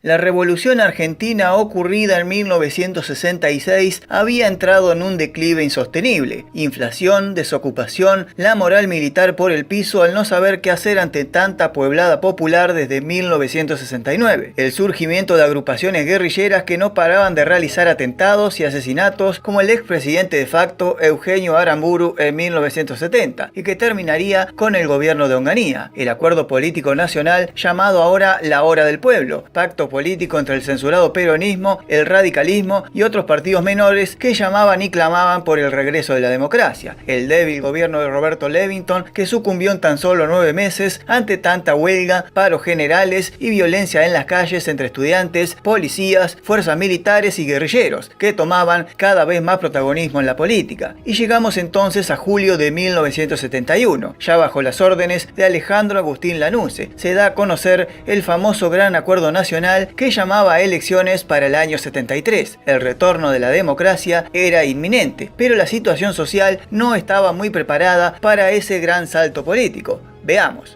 La revolución argentina ocurrida en 1966 había entrado en un declive insostenible. Inflación, desocupación, la moral militar por el piso al no saber qué hacer ante tanta pueblada popular desde 1969. El surgimiento de agrupaciones guerrilleras que no paraban de realizar atentados y asesinatos como el expresidente de facto Eugenio Aramburu en 1970 y que terminaría con el gobierno de Onganía, el acuerdo político nacional llamado ahora la Hora del Pueblo, pacto político entre el censurado peronismo, el radicalismo y otros partidos menores que llamaban y clamaban por el regreso de la democracia. El débil gobierno de Roberto Levington, que sucumbió en tan solo 9 meses ante tanta huelga, paros generales y violencia en las calles entre estudiantes, policías, fuerzas militares y guerrilleros, que tomaban cada vez más protagonismo en la política. Y llegamos entonces a julio de 1971, ya bajo las órdenes de Alejandro Agustín Lanusse, se da a conocer el famoso Gran Acuerdo Nacional que llamaba a elecciones para el año 73. El retorno de la democracia era inminente, pero la situación social no estaba muy preparada para ese gran salto político. Veamos.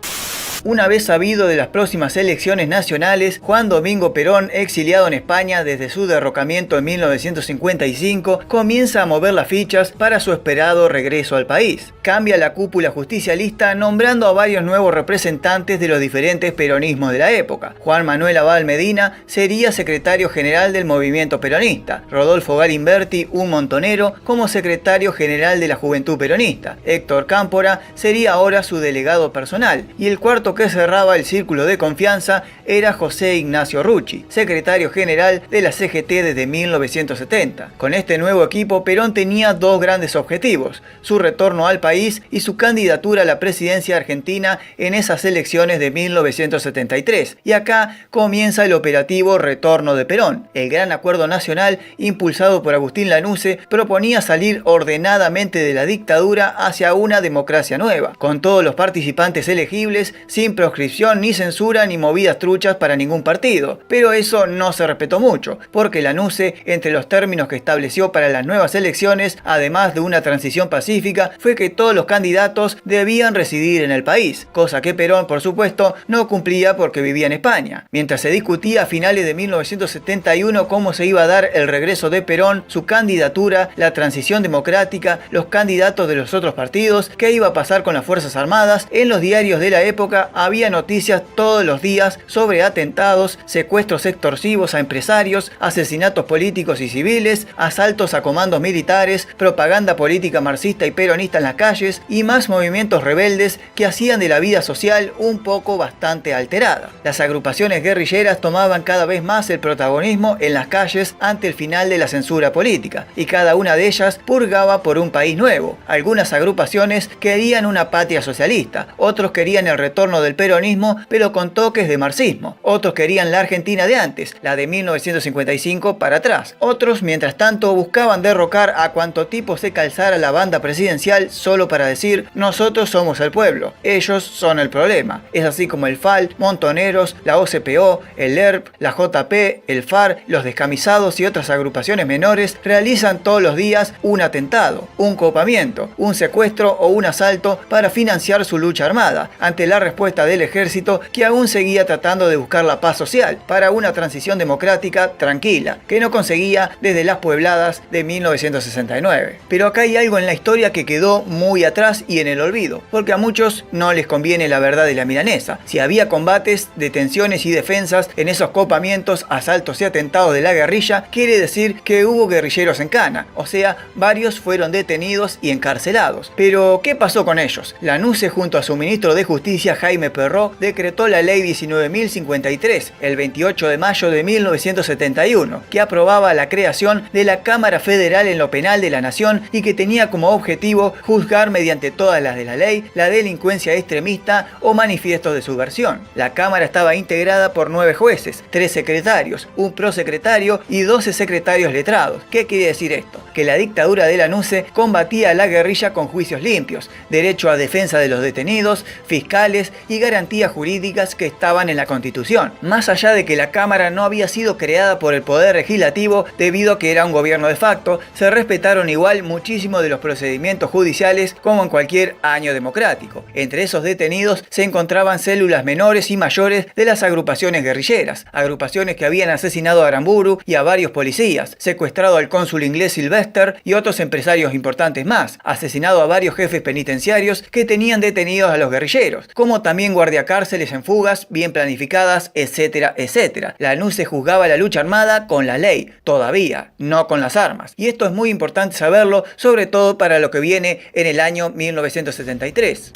Una vez sabido de las próximas elecciones nacionales, Juan Domingo Perón, exiliado en España desde su derrocamiento en 1955, comienza a mover las fichas para su esperado regreso al país. Cambia la cúpula justicialista nombrando a varios nuevos representantes de los diferentes peronismos de la época. Juan Manuel Abal Medina sería secretario general del movimiento peronista, Rodolfo Galimberti, un montonero, como secretario general de la Juventud Peronista. Héctor Cámpora sería ahora su delegado personal, y el cuarto que cerraba el círculo de confianza era José Ignacio Rucci, secretario general de la CGT desde 1970. Con este nuevo equipo, Perón tenía dos grandes objetivos: su retorno al país y su candidatura a la presidencia argentina en esas elecciones de 1973. Y acá comienza el operativo Retorno de Perón. El Gran Acuerdo Nacional, impulsado por Agustín Lanusse, proponía salir ordenadamente de la dictadura hacia una democracia nueva, con todos los participantes elegibles, sin proscripción ni censura ni movidas truchas para ningún partido. Pero eso no se respetó mucho, porque Lanusse, entre los términos que estableció para las nuevas elecciones, además de una transición pacífica, fue que todos los candidatos debían residir en el país, cosa que Perón, por supuesto, no cumplía porque vivía en España. Mientras se discutía a finales de 1971 cómo se iba a dar el regreso de Perón, su candidatura, la transición democrática, los candidatos de los otros partidos, qué iba a pasar con las Fuerzas Armadas, en los diarios de la época había noticias todos los días sobre atentados, secuestros extorsivos a empresarios, asesinatos políticos y civiles, asaltos a comandos militares, propaganda política marxista y peronista en las calles y más movimientos rebeldes que hacían de la vida social un poco bastante alterada. Las agrupaciones guerrilleras tomaban cada vez más el protagonismo en las calles ante el final de la censura política, y cada una de ellas purgaba por un país nuevo. Algunas agrupaciones querían una patria socialista, otros querían el retorno del peronismo pero con toques de marxismo, otros querían la Argentina de antes, la de 1955 para atrás, otros mientras tanto buscaban derrocar a cuanto tipo se calzara la banda presidencial solo para decir: nosotros somos el pueblo, ellos son el problema. Es así como el FAL, Montoneros, la OCPO, el ERP, la JP, el FAR, los descamisados y otras agrupaciones menores realizan todos los días un atentado, un copamiento, un secuestro o un asalto para financiar su lucha armada, ante la respuesta del ejército, que aún seguía tratando de buscar la paz social para una transición democrática tranquila, que no conseguía desde las puebladas de 1969. Pero acá hay algo en la historia que quedó muy atrás y en el olvido, porque a muchos no les conviene la verdad de la milanesa. Si había combates, detenciones y defensas en esos copamientos, asaltos y atentados de la guerrilla, quiere decir que hubo guerrilleros en cana, o sea, varios fueron detenidos y encarcelados. Pero, ¿qué pasó con ellos? Lanusse, junto a su ministro de Justicia, Jaime Perrot, decretó la ley 19.053 el 28 de mayo de 1971, que aprobaba la creación de la Cámara Federal en lo Penal de la Nación y que tenía como objetivo juzgar mediante todas las de la ley la delincuencia extremista o manifiestos de subversión. La Cámara estaba integrada por 9 jueces, 3 secretarios, un prosecretario y 12 secretarios letrados. ¿Qué quiere decir esto? Que la dictadura de Lanusse combatía a la guerrilla con juicios limpios, derecho a defensa de los detenidos, fiscales y garantías jurídicas que estaban en la Constitución. Más allá de que la Cámara no había sido creada por el Poder Legislativo debido a que era un gobierno de facto, se respetaron igual muchísimo de los procedimientos judiciales como en cualquier año democrático. Entre esos detenidos se encontraban células menores y mayores de las agrupaciones guerrilleras, agrupaciones que habían asesinado a Aramburu y a varios policías, secuestrado al cónsul inglés Sylvester y otros empresarios importantes más, asesinado a varios jefes penitenciarios que tenían detenidos a los guerrilleros, como también guardiacárceles en fugas bien planificadas, etcétera, etcétera. La NUCE juzgaba la lucha armada con la ley, todavía, no con las armas. Y esto es muy importante saberlo, sobre todo para lo que viene en el año 1973.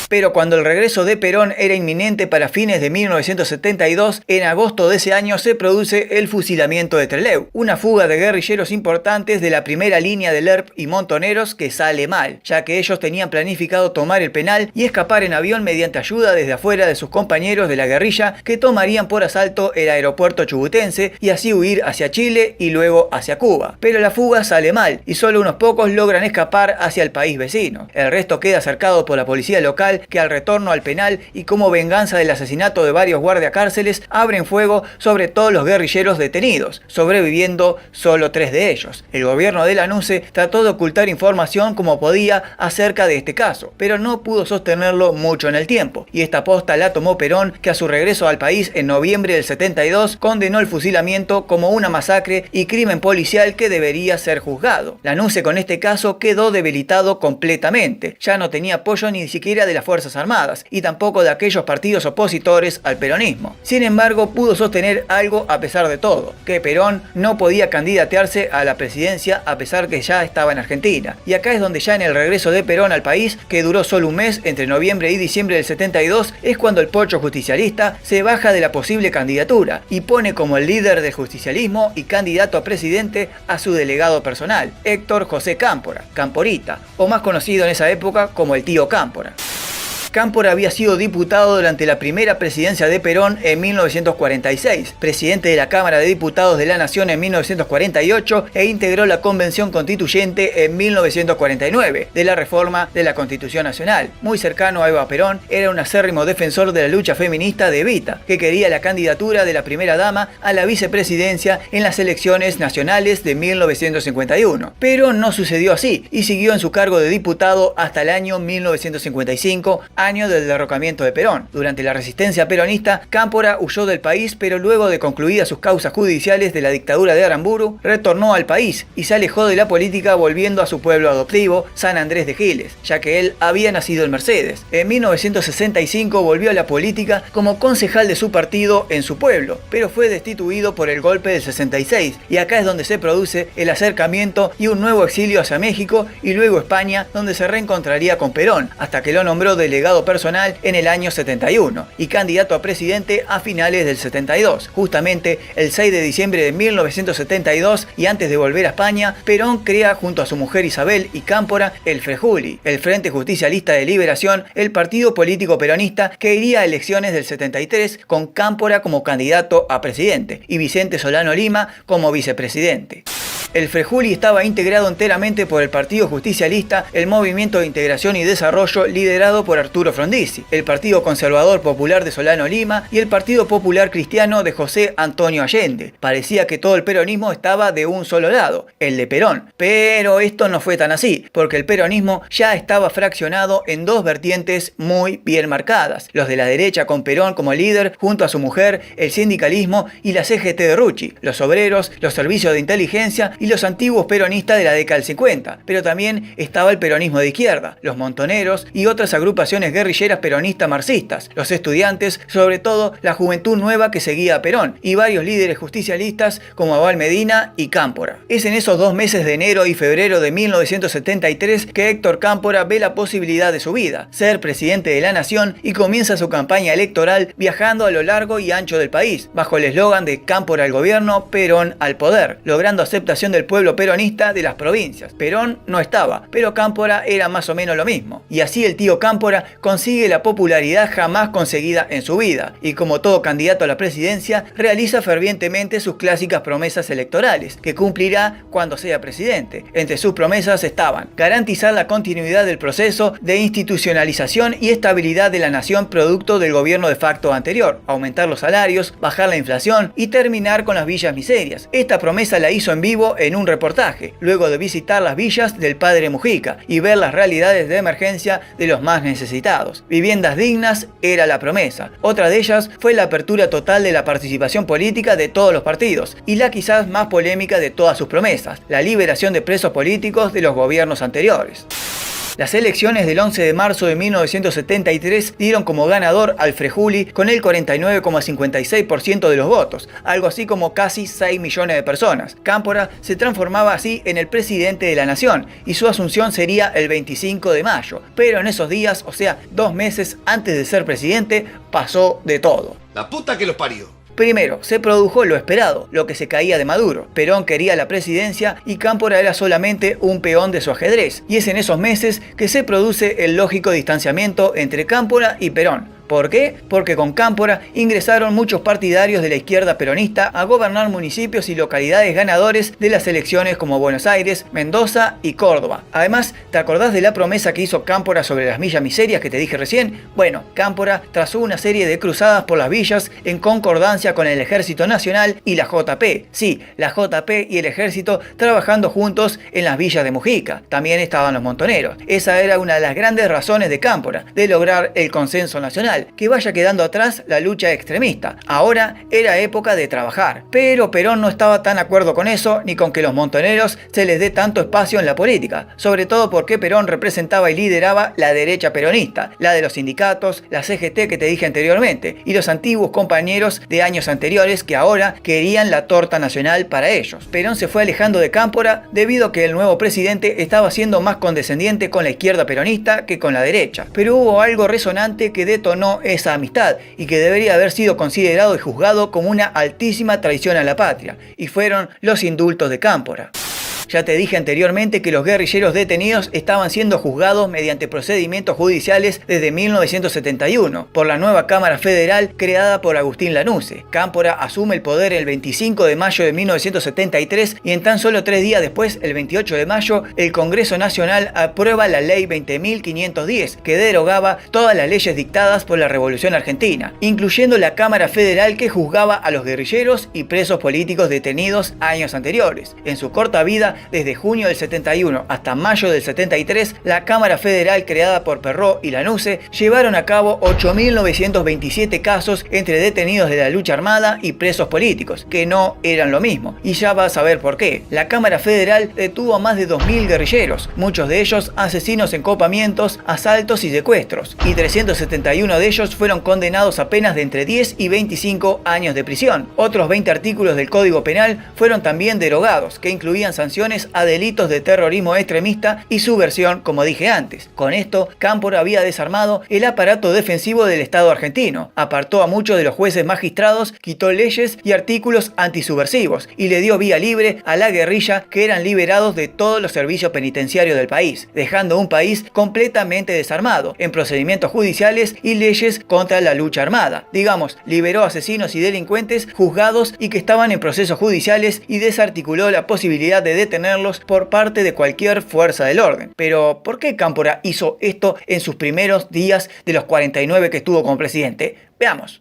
Pero cuando el regreso de Perón era inminente para fines de 1972, en agosto de ese año se produce el fusilamiento de Trelew, una fuga de guerrilleros importantes de la primera línea del ERP y Montoneros que sale mal, ya que ellos tenían planificado tomar el penal y escapar en avión mediante ayuda desde afuera de sus compañeros de la guerrilla que tomarían por asalto el aeropuerto chubutense y así huir hacia Chile y luego hacia Cuba. Pero la fuga sale mal y solo unos pocos logran escapar hacia el país vecino. El resto queda cercado por la policía local que al retorno al penal y como venganza del asesinato de varios guardiacárceles abren fuego sobre todos los guerrilleros detenidos, sobreviviendo solo 3 de ellos. El gobierno de la NUCE trató de ocultar información como podía acerca de este caso, pero no pudo sostenerlo mucho en el tiempo, y esta posta la tomó Perón, que a su regreso al país en noviembre del 72 condenó el fusilamiento como una masacre y crimen policial que debería ser juzgado. La NUCE con este caso quedó debilitado completamente, ya no tenía apoyo ni siquiera de las Fuerzas Armadas y tampoco de aquellos partidos opositores al peronismo. Sin embargo, pudo sostener algo a pesar de todo, que Perón no podía candidatearse a la presidencia a pesar que ya estaba en Argentina. Y acá es donde ya en el regreso de Perón al país, que duró solo un mes entre noviembre y diciembre del 72, es cuando el pocho justicialista se baja de la posible candidatura y pone como el líder del justicialismo y candidato a presidente a su delegado personal, Héctor José Cámpora, Camporita, o más conocido en esa época como el tío Cámpora. Cámpora había sido diputado durante la primera presidencia de Perón en 1946, presidente de la Cámara de Diputados de la Nación en 1948 e integró la Convención Constituyente en 1949 de la reforma de la Constitución Nacional. Muy cercano a Eva Perón, era un acérrimo defensor de la lucha feminista de Evita, que quería la candidatura de la primera dama a la vicepresidencia en las elecciones nacionales de 1951. Pero no sucedió así y siguió en su cargo de diputado hasta el año 1955, año del derrocamiento de Perón. Durante la resistencia peronista, Cámpora huyó del país, pero luego de concluidas sus causas judiciales de la dictadura de Aramburu, retornó al país y se alejó de la política volviendo a su pueblo adoptivo, San Andrés de Giles, ya que él había nacido en Mercedes. En 1965 volvió a la política como concejal de su partido en su pueblo, pero fue destituido por el golpe del 66, y acá es donde se produce el acercamiento y un nuevo exilio hacia México y luego España, donde se reencontraría con Perón, hasta que lo nombró delegado personal en el año 71 y candidato a presidente a finales del 72. Justamente el 6 de diciembre de 1972 y antes de volver a España, Perón crea junto a su mujer Isabel y Cámpora el FREJULI, el Frente Justicialista de Liberación, el partido político peronista que iría a elecciones del 73 con Cámpora como candidato a presidente y Vicente Solano Lima como vicepresidente. El FREJULI estaba integrado enteramente por el Partido Justicialista, el Movimiento de Integración y Desarrollo liderado por Arturo Frondizi, el Partido Conservador Popular de Solano Lima y el Partido Popular Cristiano de José Antonio Allende. Parecía que todo el peronismo estaba de un solo lado, el de Perón. Pero esto no fue tan así, porque el peronismo ya estaba fraccionado en dos vertientes muy bien marcadas. Los de la derecha con Perón como líder, junto a su mujer, el sindicalismo y la CGT de Rucci, los obreros, los servicios de inteligencia y los antiguos peronistas de la década del 50, pero también estaba el peronismo de izquierda, los montoneros y otras agrupaciones guerrilleras peronistas marxistas, los estudiantes, sobre todo la juventud nueva que seguía a Perón, y varios líderes justicialistas como Abal Medina y Cámpora. Es en esos 2 meses de enero y febrero de 1973 que Héctor Cámpora ve la posibilidad de su vida, ser presidente de la nación, y comienza su campaña electoral viajando a lo largo y ancho del país, bajo el eslogan de Cámpora al gobierno, Perón al poder, logrando aceptación representación del pueblo peronista de las provincias. Perón no estaba, pero Cámpora era más o menos lo mismo. Y así el tío Cámpora consigue la popularidad jamás conseguida en su vida, y como todo candidato a la presidencia, realiza fervientemente sus clásicas promesas electorales, que cumplirá cuando sea presidente. Entre sus promesas estaban garantizar la continuidad del proceso de institucionalización y estabilidad de la nación producto del gobierno de facto anterior, aumentar los salarios, bajar la inflación y terminar con las villas miserias. Esta promesa la hizo en vivo en un reportaje, luego de visitar las villas del padre Mujica y ver las realidades de emergencia de los más necesitados. Viviendas dignas era la promesa. Otra de ellas fue la apertura total de la participación política de todos los partidos y la quizás más polémica de todas sus promesas, la liberación de presos políticos de los gobiernos anteriores. Las elecciones del 11 de marzo de 1973 dieron como ganador al Frejuli con el 49,56% de los votos, algo así como casi 6 millones de personas. Cámpora se transformaba así en el presidente de la nación y su asunción sería el 25 de mayo, pero en esos días, o sea, 2 meses antes de ser presidente, pasó de todo. La puta que los parió. Primero, se produjo lo esperado, lo que se caía de Maduro. Perón quería la presidencia y Cámpora era solamente un peón de su ajedrez. Y es en esos meses que se produce el lógico distanciamiento entre Cámpora y Perón. ¿Por qué? Porque con Cámpora ingresaron muchos partidarios de la izquierda peronista a gobernar municipios y localidades ganadores de las elecciones como Buenos Aires, Mendoza y Córdoba. Además, ¿te acordás de la promesa que hizo Cámpora sobre las villas miserias que te dije recién? Bueno, Cámpora trazó una serie de cruzadas por las villas en concordancia con el Ejército Nacional y la JP. Sí, la JP y el Ejército trabajando juntos en las villas de Mujica. También estaban los montoneros. Esa era una de las grandes razones de Cámpora, de lograr el consenso nacional, que vaya quedando atrás la lucha extremista. Ahora era época de trabajar. Pero Perón no estaba tan de acuerdo con eso, ni con que los montoneros se les dé tanto espacio en la política, sobre todo porque Perón representaba y lideraba la derecha peronista, la de los sindicatos, la CGT que te dije anteriormente, y los antiguos compañeros de años anteriores que ahora querían la torta nacional para ellos. Perón se fue alejando de Cámpora debido a que el nuevo presidente estaba siendo más condescendiente con la izquierda peronista que con la derecha. Pero hubo algo resonante que detonó esa amistad y que debería haber sido considerado y juzgado como una altísima traición a la patria, y fueron los indultos de Cámpora. Ya te dije anteriormente que los guerrilleros detenidos estaban siendo juzgados mediante procedimientos judiciales desde 1971 por la nueva Cámara Federal creada por Agustín Lanusse. Cámpora asume el poder el 25 de mayo de 1973 y en tan solo 3 días después, el 28 de mayo, el Congreso Nacional aprueba la Ley 20.510 que derogaba todas las leyes dictadas por la Revolución Argentina, incluyendo la Cámara Federal que juzgaba a los guerrilleros y presos políticos detenidos años anteriores. En su corta vida, desde junio del 71 hasta mayo del 73, la Cámara Federal creada por Perró y Lanusse llevaron a cabo 8.927 casos entre detenidos de la lucha armada y presos políticos, que no eran lo mismo. Y ya vas a ver por qué. La Cámara Federal detuvo a más de 2.000 guerrilleros, muchos de ellos asesinos en copamientos, asaltos y secuestros, y 371 de ellos fueron condenados a penas de entre 10 y 25 años de prisión. Otros 20 artículos del Código Penal fueron también derogados, que incluían sanciones a delitos de terrorismo extremista y subversión, como dije antes. Con esto, Cámpora había desarmado el aparato defensivo del Estado argentino, apartó a muchos de los jueces magistrados, quitó leyes y artículos antisubversivos y le dio vía libre a la guerrilla, que eran liberados de todos los servicios penitenciarios del país, dejando un país completamente desarmado en procedimientos judiciales y leyes contra la lucha armada. Digamos, liberó asesinos y delincuentes juzgados y que estaban en procesos judiciales y desarticuló la posibilidad de detenerlos por parte de cualquier fuerza del orden. Pero, ¿por qué Cámpora hizo esto en sus primeros días de los 49 que estuvo como presidente? Veamos.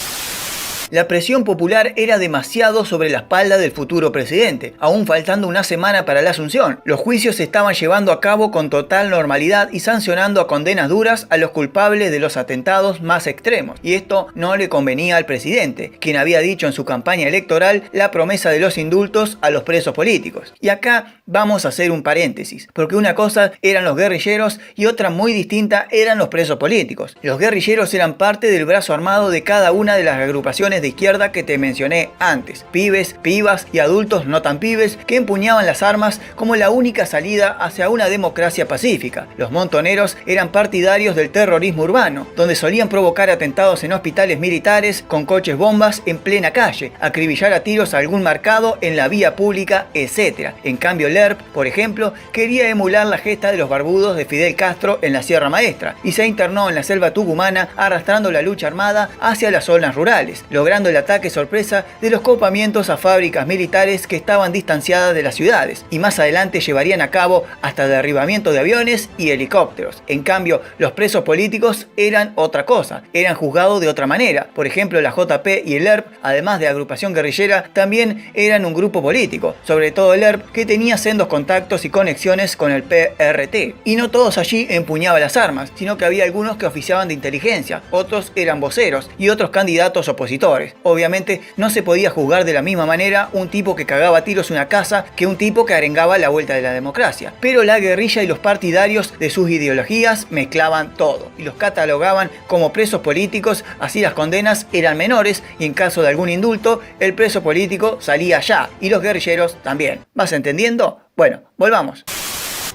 La presión popular era demasiado sobre la espalda del futuro presidente, aún faltando una semana para la asunción. Los juicios se estaban llevando a cabo con total normalidad y sancionando a condenas duras a los culpables de los atentados más extremos. Y esto no le convenía al presidente, quien había dicho en su campaña electoral la promesa de los indultos a los presos políticos. Y acá vamos a hacer un paréntesis, porque una cosa eran los guerrilleros y otra muy distinta eran los presos políticos. Los guerrilleros eran parte del brazo armado de cada una de las agrupaciones secciones de izquierda que te mencioné antes, pibes, pibas y adultos no tan pibes que empuñaban las armas como la única salida hacia una democracia pacífica. Los montoneros eran partidarios del terrorismo urbano, donde solían provocar atentados en hospitales militares con coches bombas en plena calle, acribillar a tiros a algún mercado en la vía pública, etc. En cambio, Lerp, por ejemplo, quería emular la gesta de los barbudos de Fidel Castro en la Sierra Maestra y se internó en la selva tucumana arrastrando la lucha armada hacia las zonas rurales, logrando el ataque sorpresa de los copamientos a fábricas militares que estaban distanciadas de las ciudades y más adelante llevarían a cabo hasta derribamiento de aviones y helicópteros. En cambio, los presos políticos eran otra cosa, eran juzgados de otra manera. Por ejemplo, la JP y el ERP, además de agrupación guerrillera, también eran un grupo político, sobre todo el ERP, que tenía sendos contactos y conexiones con el PRT. Y no todos allí empuñaban las armas, sino que había algunos que oficiaban de inteligencia, otros eran voceros y otros candidatos opositores. Obviamente no se podía juzgar de la misma manera un tipo que cagaba a tiros una casa que un tipo que arengaba la vuelta de la democracia. Pero la guerrilla y los partidarios de sus ideologías mezclaban todo y los catalogaban como presos políticos, así las condenas eran menores y en caso de algún indulto el preso político salía ya y los guerrilleros también. ¿Vas entendiendo? Bueno, volvamos.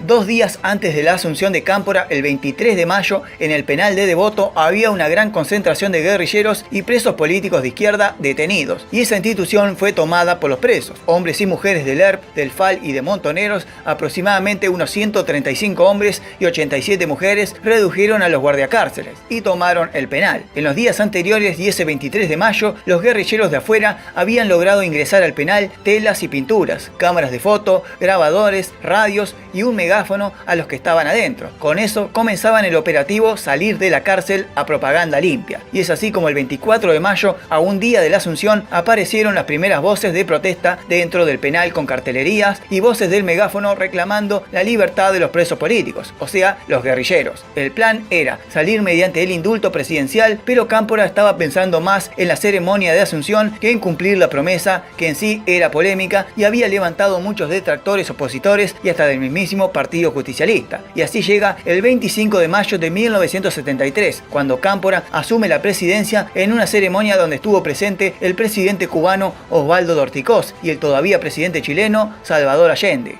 2 días antes de la asunción de Cámpora, el 23 de mayo, en el penal de Devoto había una gran concentración de guerrilleros y presos políticos de izquierda detenidos, y esa institución fue tomada por los presos, hombres y mujeres del ERP, del FAL y de Montoneros. Aproximadamente unos 135 hombres y 87 mujeres redujeron a los guardiacárceles y tomaron el penal. En los días anteriores y ese 23 de mayo, los guerrilleros de afuera habían logrado ingresar al penal telas y pinturas, cámaras de foto, grabadores, radios y un megáfono a los que estaban adentro. Con eso comenzaban el operativo Salir de la Cárcel a Propaganda Limpia. Y es así como el 24 de mayo, a un día de la Asunción, aparecieron las primeras voces de protesta dentro del penal con cartelerías y voces del megáfono reclamando la libertad de los presos políticos, o sea, los guerrilleros. El plan era salir mediante el indulto presidencial, pero Cámpora estaba pensando más en la ceremonia de Asunción que en cumplir la promesa, que en sí era polémica y había levantado muchos detractores opositores y hasta del mismísimo Partido Justicialista. Y así llega el 25 de mayo de 1973, cuando Cámpora asume la presidencia en una ceremonia donde estuvo presente el presidente cubano Osvaldo Dorticós y el todavía presidente chileno Salvador Allende.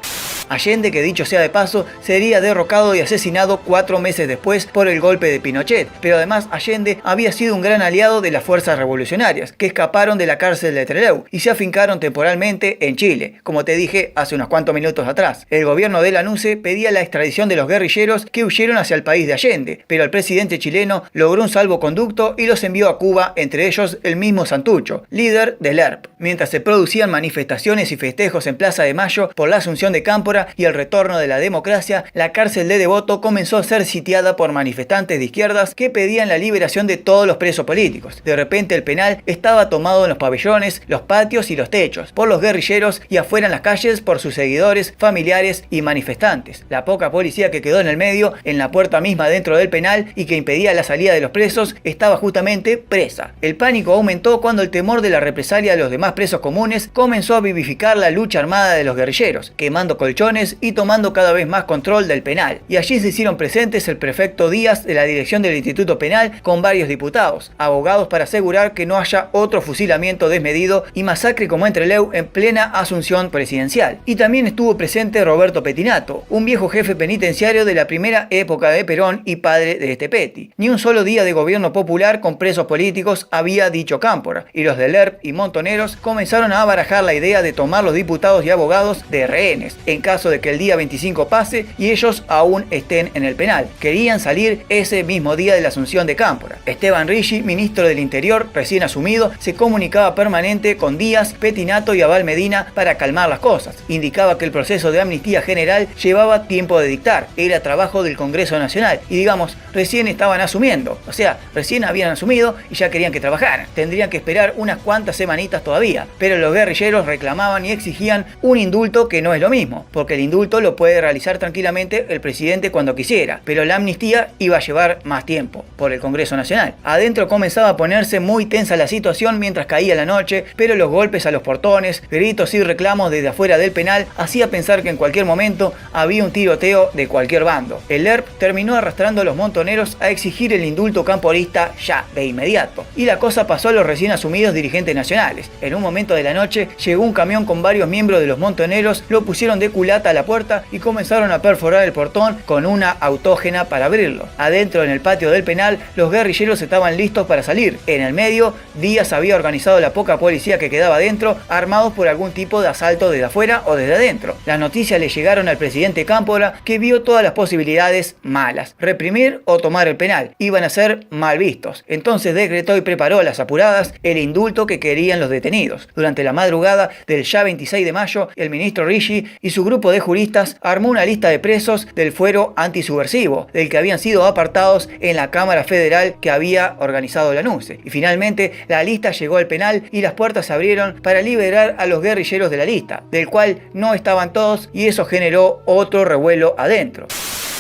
Allende, que dicho sea de paso, sería derrocado y asesinado 4 meses después por el golpe de Pinochet, pero además Allende había sido un gran aliado de las fuerzas revolucionarias, que escaparon de la cárcel de Trelew y se afincaron temporalmente en Chile, como te dije hace unos cuantos minutos atrás. El gobierno de Lanusse pedía la extradición de los guerrilleros que huyeron hacia el país de Allende, pero el presidente chileno logró un salvoconducto y los envió a Cuba, entre ellos el mismo Santucho, líder del ERP. Mientras se producían manifestaciones y festejos en Plaza de Mayo por la asunción de Cámpora y el retorno de la democracia, la cárcel de Devoto comenzó a ser sitiada por manifestantes de izquierdas que pedían la liberación de todos los presos políticos. De repente el penal estaba tomado en los pabellones, los patios y los techos por los guerrilleros y afuera en las calles por sus seguidores, familiares y manifestantes. La poca policía que quedó en el medio, en la puerta misma dentro del penal y que impedía la salida de los presos, estaba justamente presa. El pánico aumentó cuando el temor de la represalia de los demás presos comunes comenzó a vivificar la lucha armada de los guerrilleros, quemando colchones y tomando cada vez más control del penal. Y allí se hicieron presentes el prefecto Díaz de la dirección del Instituto Penal con varios diputados, abogados para asegurar que no haya otro fusilamiento desmedido y masacre como en Trelew en plena asunción presidencial. Y también estuvo presente Roberto Pettinato, un viejo jefe penitenciario de la primera época de Perón y padre de este Petti. Ni un solo día de gobierno popular con presos políticos había dicho Cámpora, y los del ERP y Montoneros comenzaron a barajar la idea de tomar los diputados y abogados de rehenes, en caso de que el día 25 pase y ellos aún estén en el penal. Querían salir ese mismo día de la asunción de Cámpora. Esteban Ricci, ministro del Interior recién asumido, se comunicaba permanente con Díaz, Pettinato y Abal Medina para calmar las cosas. Indicaba que el proceso de amnistía general llevaba tiempo de dictar, era trabajo del Congreso Nacional y digamos, recién estaban asumiendo, o sea, recién habían asumido y ya querían que trabajaran. Tendrían que esperar unas cuantas semanitas todavía, pero los guerrilleros reclamaban y exigían un indulto que no es lo mismo, porque lo que el indulto lo puede realizar tranquilamente el presidente cuando quisiera, pero la amnistía iba a llevar más tiempo por el Congreso Nacional. Adentro comenzaba a ponerse muy tensa la situación mientras caía la noche, pero los golpes a los portones, gritos y reclamos desde afuera del penal hacía pensar que en cualquier momento había un tiroteo de cualquier bando. El ERP terminó arrastrando a los montoneros a exigir el indulto camporista ya, de inmediato, y la cosa pasó a los recién asumidos dirigentes nacionales. En un momento de la noche llegó un camión con varios miembros de los montoneros, lo pusieron de culata a la puerta y comenzaron a perforar el portón con una autógena para abrirlo. Adentro, en el patio del penal, los guerrilleros estaban listos para salir. En el medio, Díaz había organizado la poca policía que quedaba dentro, armados por algún tipo de asalto desde afuera o desde adentro. Las noticias le llegaron al presidente Cámpora, que vio todas las posibilidades malas: reprimir o tomar el penal. Iban a ser mal vistos. Entonces decretó y preparó a las apuradas el indulto que querían los detenidos. Durante la madrugada del ya 26 de mayo, el ministro Ricci y su grupo de juristas armó una lista de presos del fuero antisubversivo, del que habían sido apartados en la Cámara Federal que había organizado la NUCE. Y finalmente la lista llegó al penal y las puertas se abrieron para liberar a los guerrilleros de la lista, del cual no estaban todos, y eso generó otro revuelo adentro.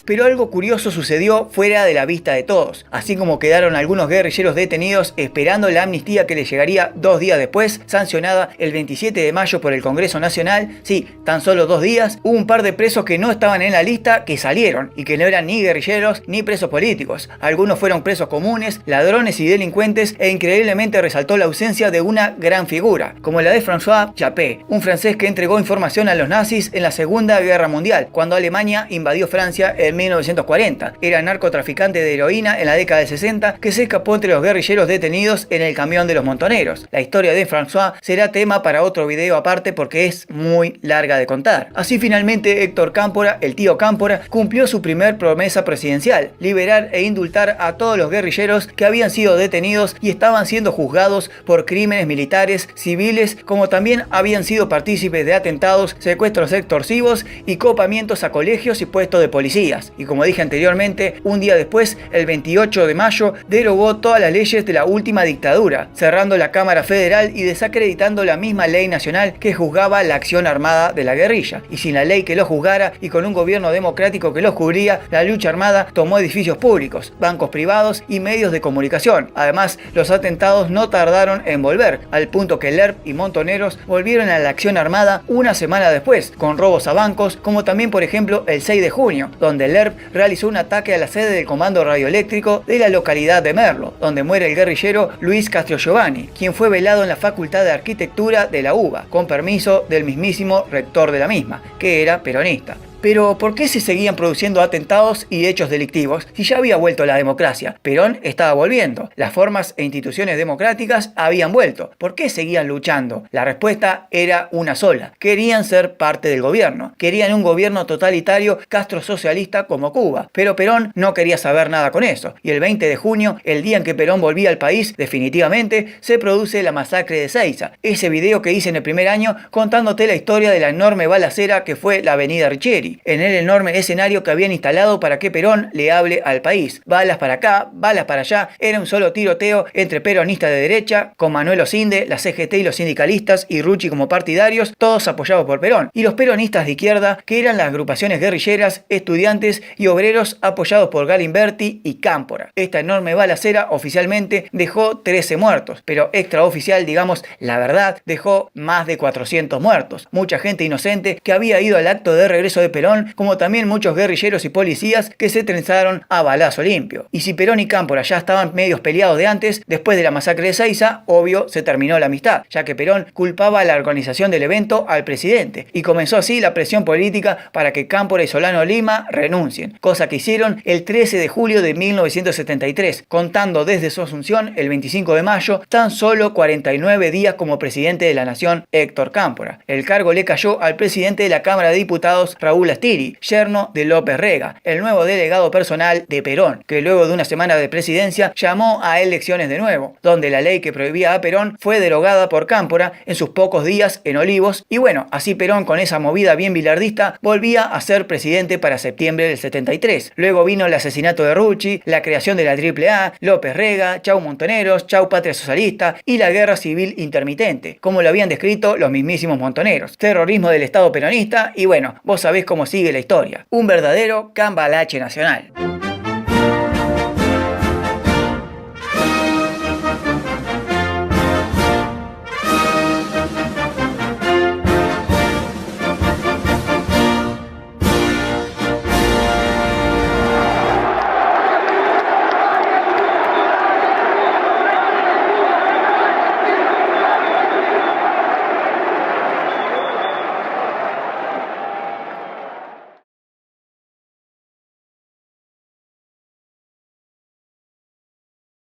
Pero algo curioso sucedió fuera de la vista de todos. Así como quedaron algunos guerrilleros detenidos esperando la amnistía que les llegaría 2 días después, sancionada el 27 de mayo por el Congreso Nacional, sí, tan solo 2 días, hubo un par de presos que no estaban en la lista que salieron y que no eran ni guerrilleros ni presos políticos. Algunos fueron presos comunes, ladrones y delincuentes, e increíblemente resaltó la ausencia de una gran figura, como la de François Chappé, un francés que entregó información a los nazis en la Segunda Guerra Mundial, cuando Alemania invadió Francia en 1940. Era narcotraficante de heroína en la década de 60 que se escapó entre los guerrilleros detenidos en el camión de los montoneros. La historia de François será tema para otro video aparte porque es muy larga de contar. Así finalmente Héctor Cámpora, el tío Cámpora, cumplió su primer promesa presidencial: liberar e indultar a todos los guerrilleros que habían sido detenidos y estaban siendo juzgados por crímenes militares, civiles, como también habían sido partícipes de atentados, secuestros extorsivos y copamientos a colegios y puestos de policías. Y como dije anteriormente, un día después, el 28 de mayo, derogó todas las leyes de la última dictadura, cerrando la Cámara Federal y desacreditando la misma ley nacional que juzgaba la acción armada de la guerrilla. Y sin la ley que lo juzgara y con un gobierno democrático que los cubría, la lucha armada tomó edificios públicos, bancos privados y medios de comunicación. Además, los atentados no tardaron en volver, al punto que Lerp y Montoneros volvieron a la acción armada una semana después, con robos a bancos, como también por ejemplo el 6 de junio, donde Lerp realizó un ataque a la sede del Comando Radioeléctrico de la localidad de Merlo, donde muere el guerrillero Luis Castrogiovanni, quien fue velado en la Facultad de Arquitectura de la UBA, con permiso del mismísimo rector de la misma, que era peronista. Pero ¿por qué se seguían produciendo atentados y hechos delictivos si ya había vuelto la democracia? Perón estaba volviendo, las formas e instituciones democráticas habían vuelto. ¿Por qué seguían luchando? La respuesta era una sola: querían ser parte del gobierno. Querían un gobierno totalitario castrosocialista como Cuba. Pero Perón no quería saber nada con eso. Y el 20 de junio, el día en que Perón volvía al país definitivamente, se produce la masacre de Seiza. Ese video que hice en el primer año contándote la historia de la enorme balacera que fue la avenida Richieri, en el enorme escenario que habían instalado para que Perón le hable al país. Balas para acá, balas para allá, era un solo tiroteo entre peronistas de derecha, con Manuel Osinde, la CGT y los sindicalistas y Rucci como partidarios, todos apoyados por Perón, y los peronistas de izquierda, que eran las agrupaciones guerrilleras, estudiantes y obreros apoyados por Galimberti y Cámpora. Esta enorme balacera oficialmente dejó 13 muertos, pero extraoficial, digamos la verdad, dejó más de 400 muertos. Mucha gente inocente que había ido al acto de regreso de Perón, como también muchos guerrilleros y policías que se trenzaron a balazo limpio. Y si Perón y Cámpora ya estaban medios peleados de antes, después de la masacre de Seiza, obvio, se terminó la amistad, ya que Perón culpaba a la organización del evento al presidente, y comenzó así la presión política para que Cámpora y Solano Lima renuncien, cosa que hicieron el 13 de julio de 1973, contando desde su asunción el 25 de mayo, tan solo 49 días como presidente de la nación Héctor Cámpora. El cargo le cayó al presidente de la Cámara de Diputados, Raúl Bulastiri, yerno de López Rega, el nuevo delegado personal de Perón, que luego de una semana de presidencia llamó a elecciones de nuevo, donde la ley que prohibía a Perón fue derogada por Cámpora en sus pocos días en Olivos, y bueno, así Perón, con esa movida bien bilardista, volvía a ser presidente para septiembre del 73. Luego vino el asesinato de Rucci, la creación de la AAA, López Rega, chau Montoneros, chau Patria Socialista y la guerra civil intermitente, como lo habían descrito los mismísimos montoneros. Terrorismo del Estado peronista y bueno, vos sabés cómo sigue la historia. Un verdadero cambalache nacional.